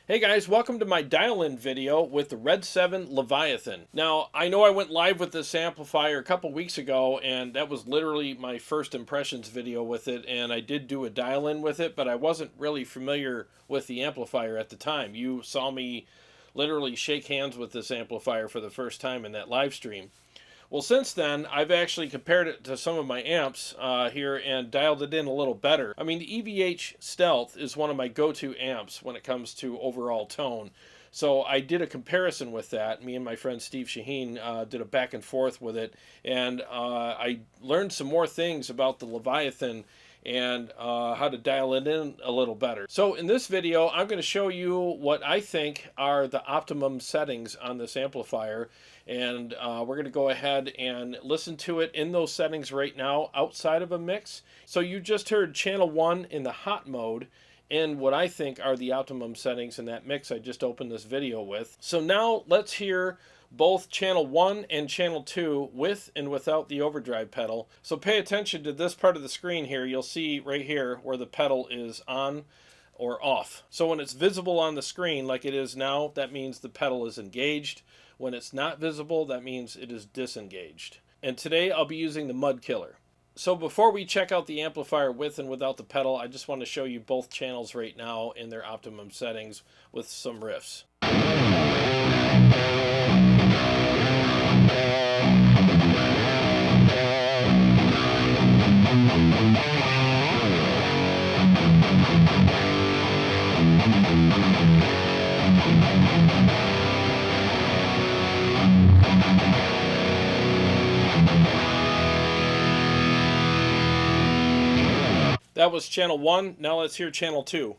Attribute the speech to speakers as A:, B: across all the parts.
A: Hey guys, welcome to my dial-in video with the Redseven Leviathan. Now, I know I went live with this amplifier a couple weeks ago, and that was literally my first impressions video with it, and I did do a dial-in with it, but I wasn't really familiar with the amplifier at the time. You saw me literally shake hands with this amplifier for the first time in that live stream. Well, since then, I've actually compared it to some of my amps here and dialed it in a little better. I mean, the EVH Stealth is one of my go-to amps when it comes to overall tone. So I did a comparison with that. Me and my friend Steve Shaheen did a back and forth with it. And I learned some more things about the Leviathan and how to dial it in a little better. So in this video, I'm going to show you what I think are the optimum settings on this amplifier. And we're going to go ahead and listen to it in those settings right now outside of a mix. So you just heard channel 1 in the hot mode and what I think are the optimum settings in that mix I just opened this video with. So now let's hear both channel 1 and channel 2 with and without the overdrive pedal. So pay attention to this part of the screen here. You'll see right here where the pedal is on or off. So when it's visible on the screen like it is now, that means the pedal is engaged. When it's not visible, that means it is disengaged. And today I'll be using the Mud Killer. So before we check out the amplifier with and without the pedal, I just want to show you both channels right now in their optimum settings with some riffs. That was channel 1. Now let's hear channel 2.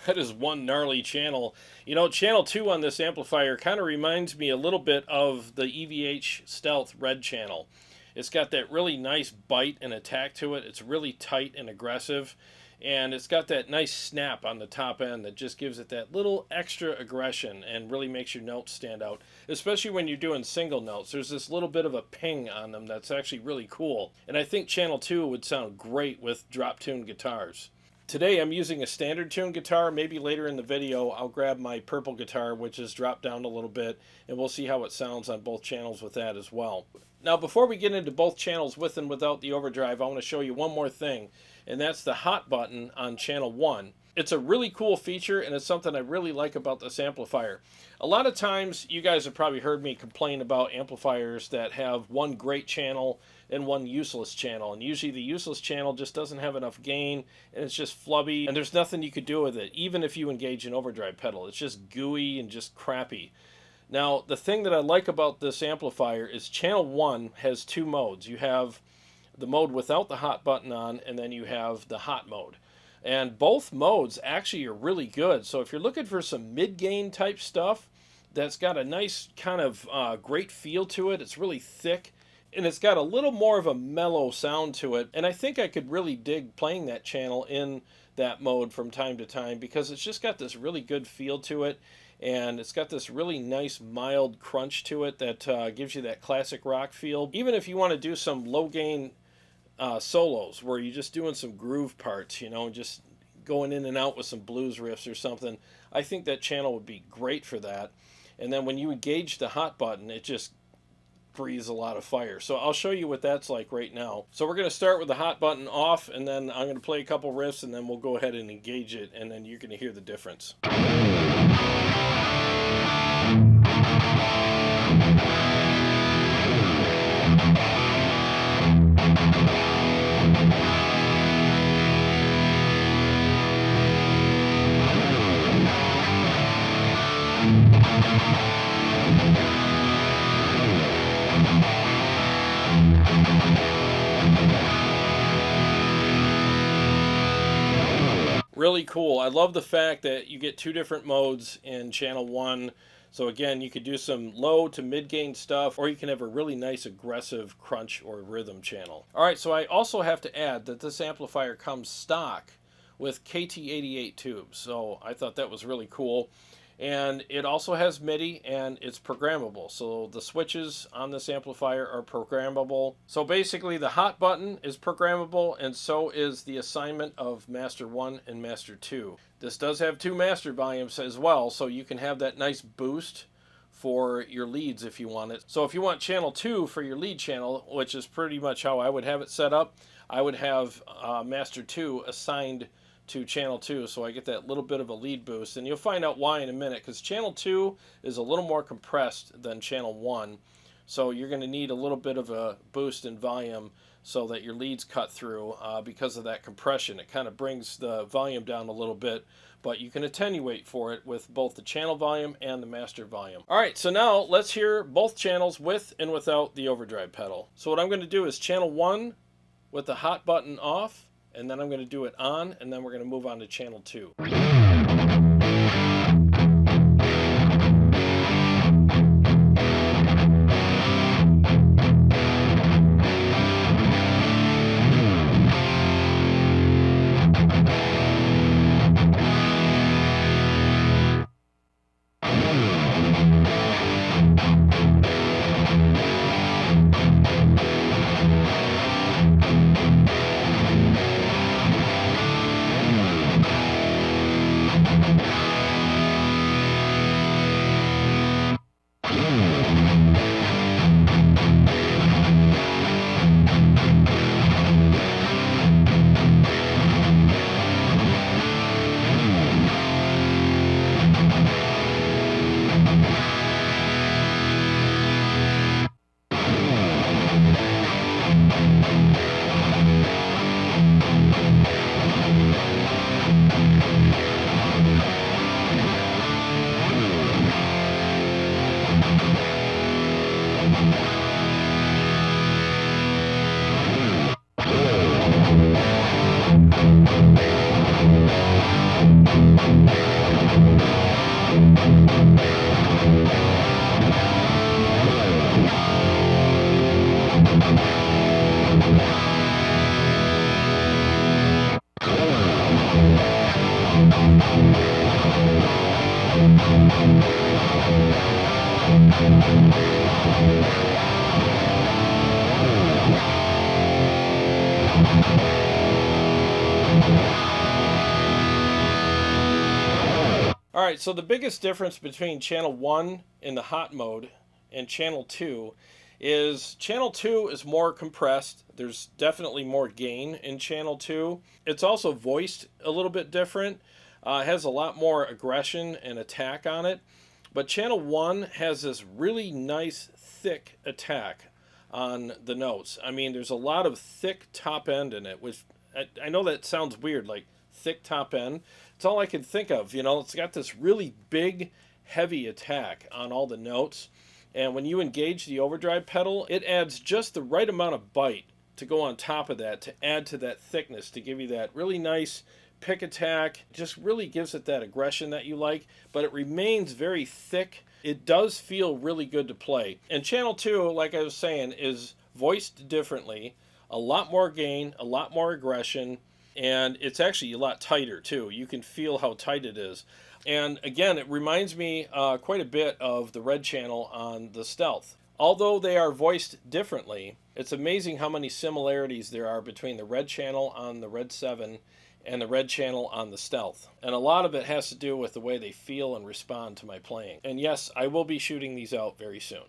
A: That is one gnarly channel. You know, channel 2 on this amplifier kind of reminds me a little bit of the EVH Stealth Red channel. It's got that really nice bite and attack to it. It's really tight and aggressive. And it's got that nice snap on the top end that just gives it that little extra aggression and really makes your notes stand out. Especially when you're doing single notes. There's this little bit of a ping on them that's actually really cool. And I think channel 2 would sound great with drop tune guitars. Today I'm using a standard tune guitar. Maybe later in the video I'll grab my purple guitar, which is dropped down a little bit, and we'll see how it sounds on both channels with that as well. Now before we get into both channels with and without the overdrive, I want to show you one more thing, and that's the hot button on channel 1. It's a really cool feature, and it's something I really like about this amplifier. A lot of times you guys have probably heard me complain about amplifiers that have one great channel and one useless channel, and usually the useless channel just doesn't have enough gain and it's just flubby and there's nothing you could do with it even if you engage an overdrive pedal. It's just gooey and just crappy. Now the thing that I like about this amplifier is channel 1 has two modes. You have the mode without the hot button on, and then you have the hot mode. And both modes actually are really good. So if you're looking for some mid-gain type stuff that's got a nice kind of great feel to it, it's really thick, and it's got a little more of a mellow sound to it. And I think I could really dig playing that channel in that mode from time to time because it's just got this really good feel to it. And it's got this really nice mild crunch to it that gives you that classic rock feel. Even if you want to do some low gain solos where you're just doing some groove parts, you know, just going in and out with some blues riffs or something, I think that channel would be great for that. And then when you engage the hot button, it just breathes a lot of fire. So I'll show you what that's like right now. So we're going to start with the hot button off, and then I'm going to play a couple riffs, and then we'll go ahead and engage it, and then you're going to hear the difference. Really cool. I love the fact that you get two different modes in channel 1 So again, you could do some low to mid gain stuff, or you can have a really nice aggressive crunch or rhythm channel. All right, so I also have to add that this amplifier comes stock with KT88 tubes. So I thought that was really cool. And it also has MIDI and it's programmable. So the switches on this amplifier are programmable. So basically the hot button is programmable, and so is the assignment of Master 1 and Master 2. This does have 2 master volumes as well, so you can have that nice boost for your leads if you want it. So if you want channel 2 for your lead channel, which is pretty much how I would have it set up, I would have Master 2 assigned to channel 2, so I get that little bit of a lead boost. And you'll find out why in a minute, because channel 2 is a little more compressed than channel 1, so you're going to need a little bit of a boost in volume so that your leads cut through because of that compression. It kind of brings the volume down a little bit, but you can attenuate for it with both the channel volume and the master volume. Alright, so now let's hear both channels with and without the overdrive pedal. So what I'm going to do is channel 1 with the hot button off, and then I'm going to do it on, and then we're going to move on to channel 2. Alright, so the biggest difference between channel 1 in the hot mode and channel 2 is channel 2 is more compressed. There's definitely more gain in channel 2. It's also voiced a little bit different. It has a lot more aggression and attack on it. But channel 1 has this really nice thick attack on the notes. I mean, there's a lot of thick top end in it, which I know that sounds weird, like thick top end. It's all I can think of, you know. It's got this really big, heavy attack on all the notes. And when you engage the overdrive pedal, it adds just the right amount of bite to go on top of that, to add to that thickness, to give you that really nice pick attack. Just really gives it that aggression that you like, but it remains very thick. It does feel really good to play. And channel 2, like I was saying, is voiced differently, a lot more gain, a lot more aggression, and it's actually a lot tighter too. You can feel how tight it is. And again, it reminds me quite a bit of the red channel on the Stealth. Although they are voiced differently, it's amazing how many similarities there are between the red channel on the Redseven and the red channel on the Stealth. And a lot of it has to do with the way they feel and respond to my playing. And yes, I will be shooting these out very soon.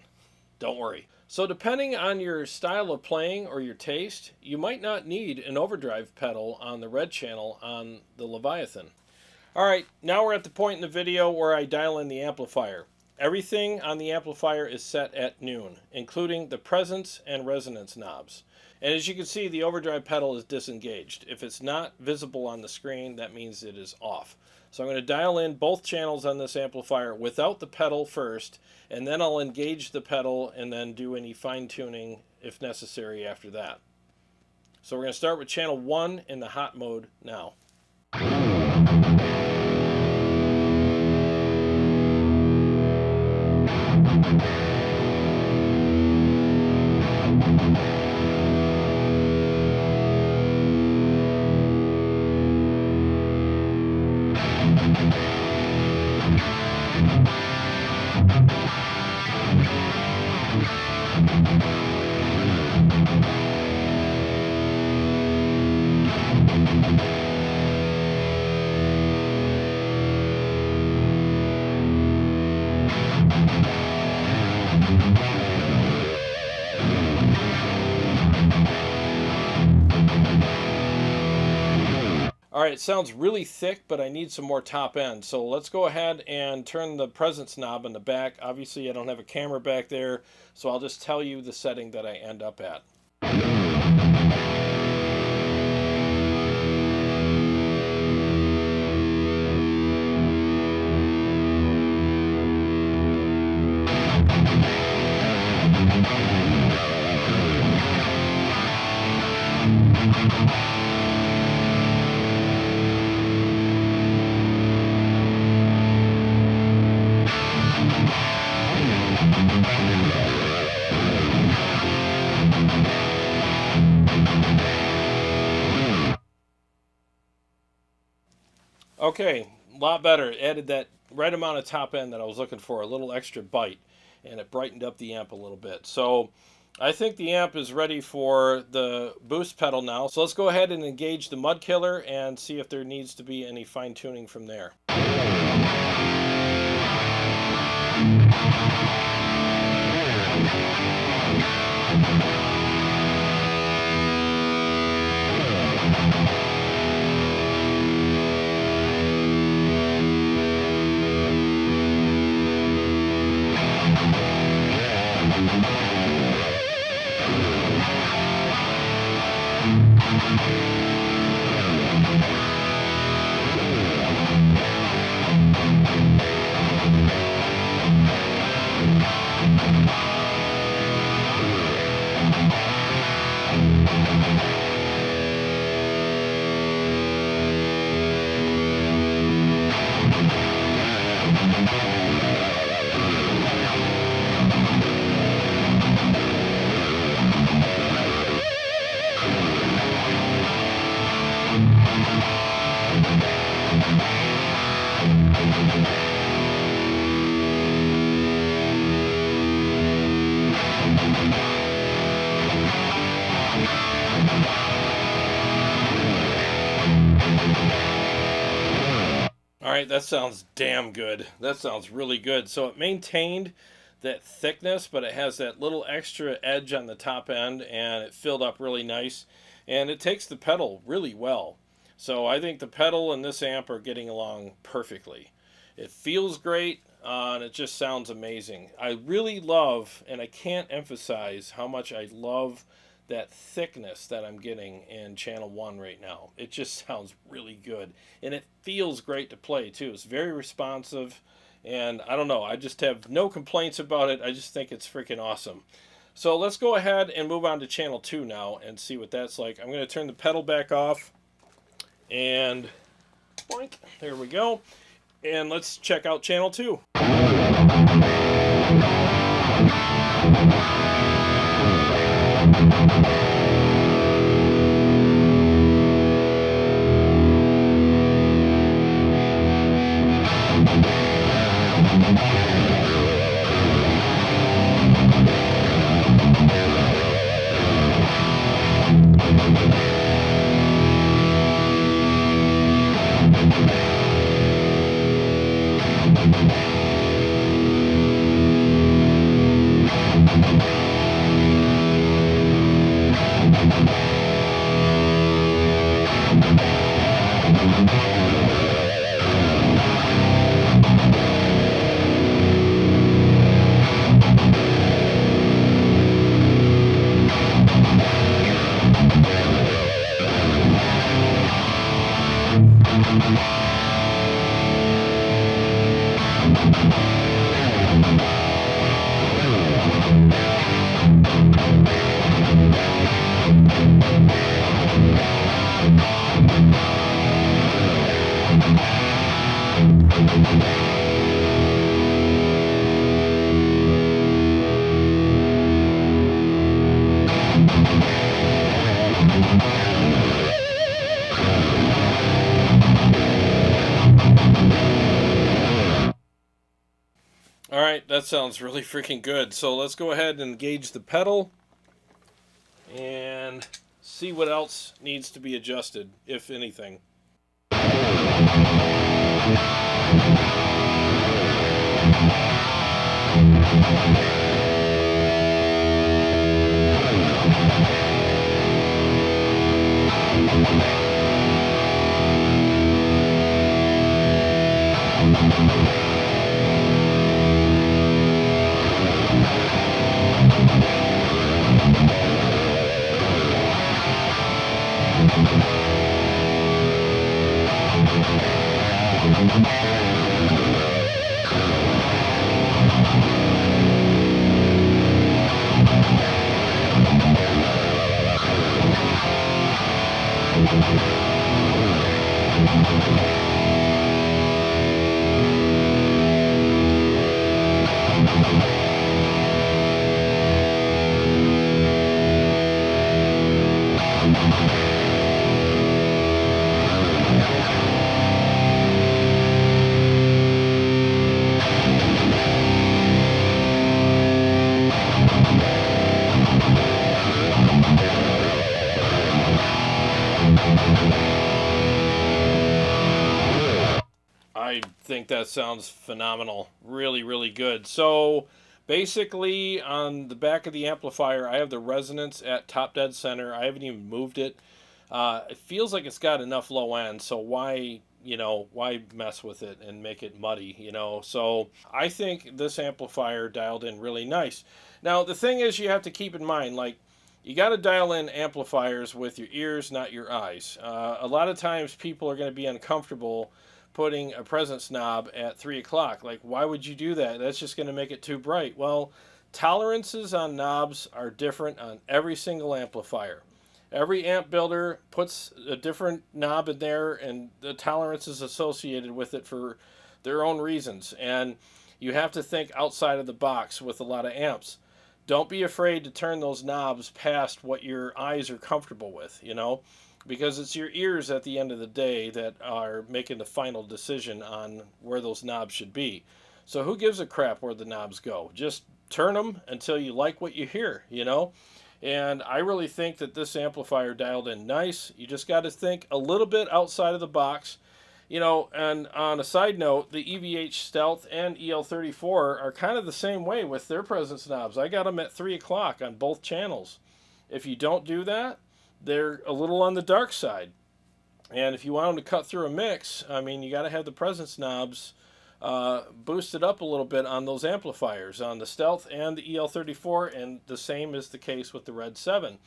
A: Don't worry. So depending on your style of playing or your taste, you might not need an overdrive pedal on the red channel on the Leviathan. Alright, now we're at the point in the video where I dial in the amplifier. Everything on the amplifier is set at noon, including the presence and resonance knobs. And as you can see, the overdrive pedal is disengaged. If it's not visible on the screen, that means it is off. So I'm going to dial in both channels on this amplifier without the pedal first, and then I'll engage the pedal and then do any fine-tuning if necessary after that. So we're going to start with channel 1 in the hot mode now. All right, it sounds really thick, but I need some more top end. So let's go ahead and turn the presence knob in the back. Obviously, I don't have a camera back there, so I'll just tell you the setting that I end up at. Okay, a lot better. It added that right amount of top end that I was looking for, a little extra bite, and it brightened up the amp a little bit. So I think the amp is ready for the boost pedal now. So let's go ahead and engage the mud killer and see if there needs to be any fine tuning from there. Alright, that sounds damn good. That sounds really good. So it maintained that thickness, but it has that little extra edge on the top end, and it filled up really nice. And it takes the pedal really well. So I think the pedal and this amp are getting along perfectly. It feels great, and it just sounds amazing. I really love, and I can't emphasize how much I love that thickness that I'm getting in channel 1 right now. It just sounds really good, and it feels great to play too. It's very responsive, and I don't know, I just have no complaints about it. I just think it's freaking awesome. So let's go ahead and move on to channel 2 now and see what that's like. I'm going to turn the pedal back off, and boink, there we go. And let's check out channel 2. Alright, that sounds really freaking good. So let's go ahead and engage the pedal and see what else needs to be adjusted, if anything. I think that sounds phenomenal. Really, really good. So basically on the back of the amplifier, I have the resonance at top dead center. I haven't even moved it. It feels like it's got enough low end, so why, why mess with it and make it muddy, So I think this amplifier dialed in really nice. Now, the thing is, you have to keep in mind, like, you got to dial in amplifiers with your ears, not your eyes. A lot of times people are going to be uncomfortable putting a presence knob at 3 o'clock. Like, why would you do that? That's just going to make it too bright. Well, tolerances on knobs are different on every single amplifier. Every amp builder puts a different knob in there, and the tolerance is associated with it for their own reasons. And you have to think outside of the box with a lot of amps. Don't be afraid to turn those knobs past what your eyes are comfortable with, because it's your ears at the end of the day that are making the final decision on where those knobs should be. So who gives a crap where the knobs go? Just turn them until you like what you hear, And I really think that this amplifier dialed in nice. You just got to think a little bit outside of the box. And on a side note, the EVH Stealth and EL34 are kind of the same way with their presence knobs. I got them at 3 o'clock on both channels. If you don't do that, they're a little on the dark side. And if you want them to cut through a mix, I mean, you got to have the presence knobs boosted up a little bit on those amplifiers, on the Stealth and the EL34, and the same is the case with the Redseven.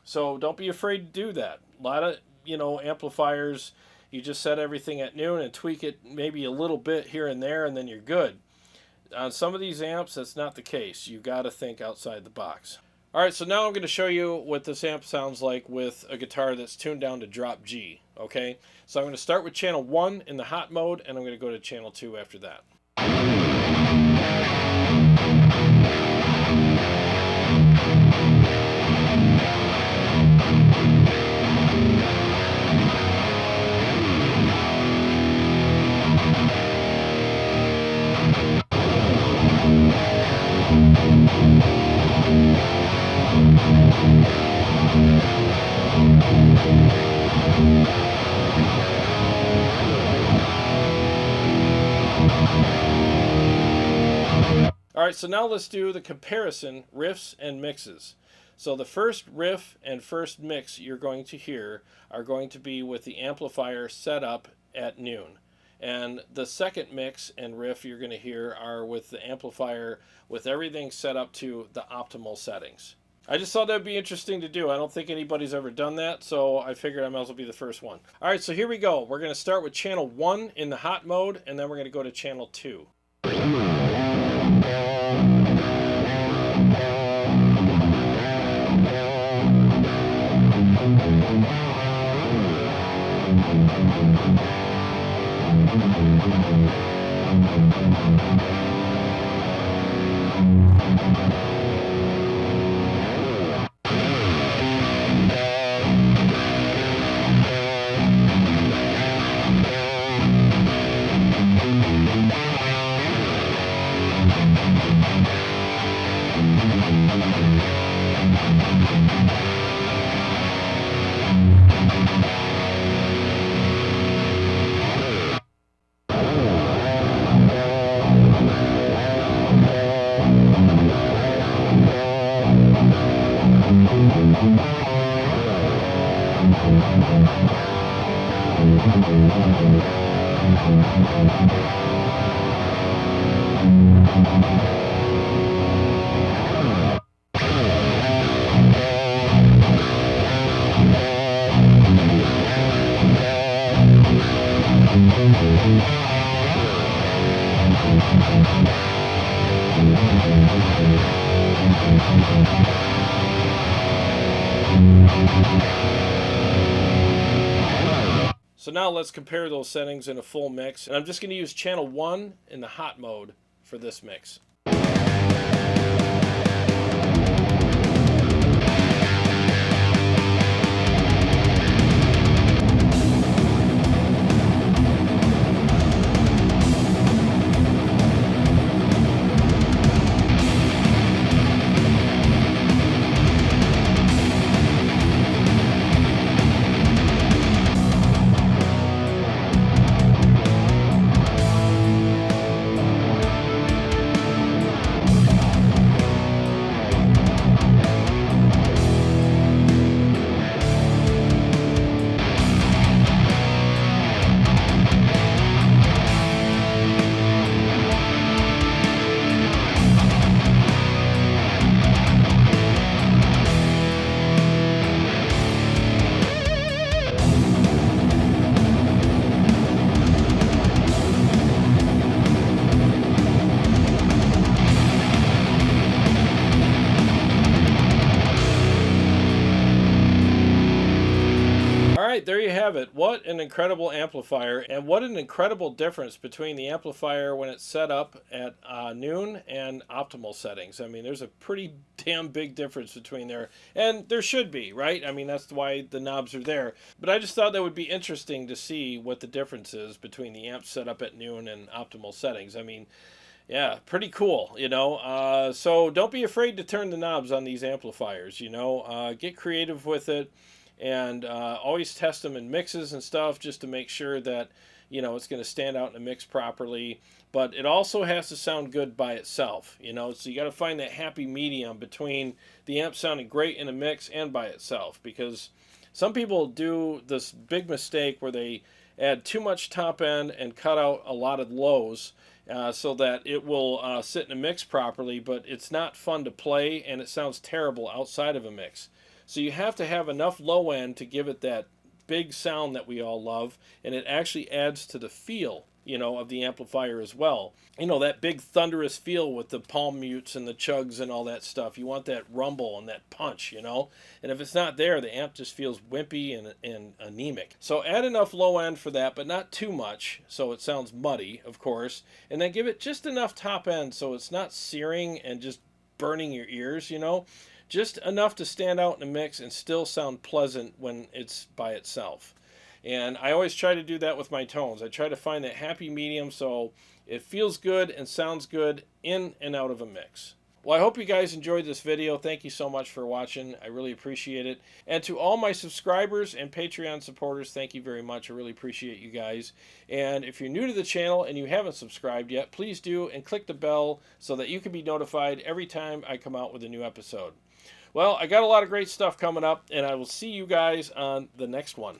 A: So don't be afraid to do that. A lot of, amplifiers, you just set everything at noon and tweak it maybe a little bit here and there, and then you're good. On some of these amps, that's not the case. You got to think outside the box. All right, so now I'm going to show you what this amp sounds like with a guitar that's tuned down to drop G, okay? So I'm going to start with channel 1 in the hot mode, and I'm going to go to channel 2 after that. Alright, so now let's do the comparison riffs and mixes. So the first riff and first mix you're going to hear are going to be with the amplifier set up at noon. And the second mix and riff you're going to hear are with the amplifier with everything set up to the optimal settings. I just thought that would be interesting to do. I don't think anybody's ever done that, so I figured I might as well be the first one. Alright, so here we go. We're going to start with channel 1 in the hot mode, and then we're going to go to channel 2. So now let's compare those settings in a full mix. And I'm just going to use channel 1 in the hot mode for this mix. Alright, there you have it. What an incredible amplifier, and what an incredible difference between the amplifier when it's set up at noon and optimal settings. I mean, there's a pretty damn big difference between there, and there should be, right? I mean, that's why the knobs are there. But I just thought that would be interesting to see what the difference is between the amp set up at noon and optimal settings. I mean, yeah, pretty cool, you know. So don't be afraid to turn the knobs on these amplifiers, you know. Get creative with it. And always test them in mixes and stuff just to make sure that, you know, it's going to stand out in a mix properly. But it also has to sound good by itself, you know. So you got to find that happy medium between the amp sounding great in a mix and by itself. Because some people do this big mistake where they add too much top end and cut out a lot of lows so that it will sit in a mix properly. But it's not fun to play and it sounds terrible outside of a mix. So you have to have enough low end to give it that big sound that we all love, and it actually adds to the feel, you know, of the amplifier as well. You know, that big thunderous feel with the palm mutes and the chugs and all that stuff. You want that rumble and that punch, you know. And if it's not there, the amp just feels wimpy and anemic. So add enough low end for that, but not too much, so it sounds muddy, of course. And then give it just enough top end so it's not searing and just burning your ears, you know. Just enough to stand out in a mix and still sound pleasant when it's by itself. And I always try to do that with my tones. I try to find that happy medium so it feels good and sounds good in and out of a mix. Well, I hope you guys enjoyed this video. Thank you so much for watching. I really appreciate it. And to all my subscribers and Patreon supporters, thank you very much. I really appreciate you guys. And if you're new to the channel and you haven't subscribed yet, please do and click the bell so that you can be notified every time I come out with a new episode. Well, I got a lot of great stuff coming up, and I will see you guys on the next one.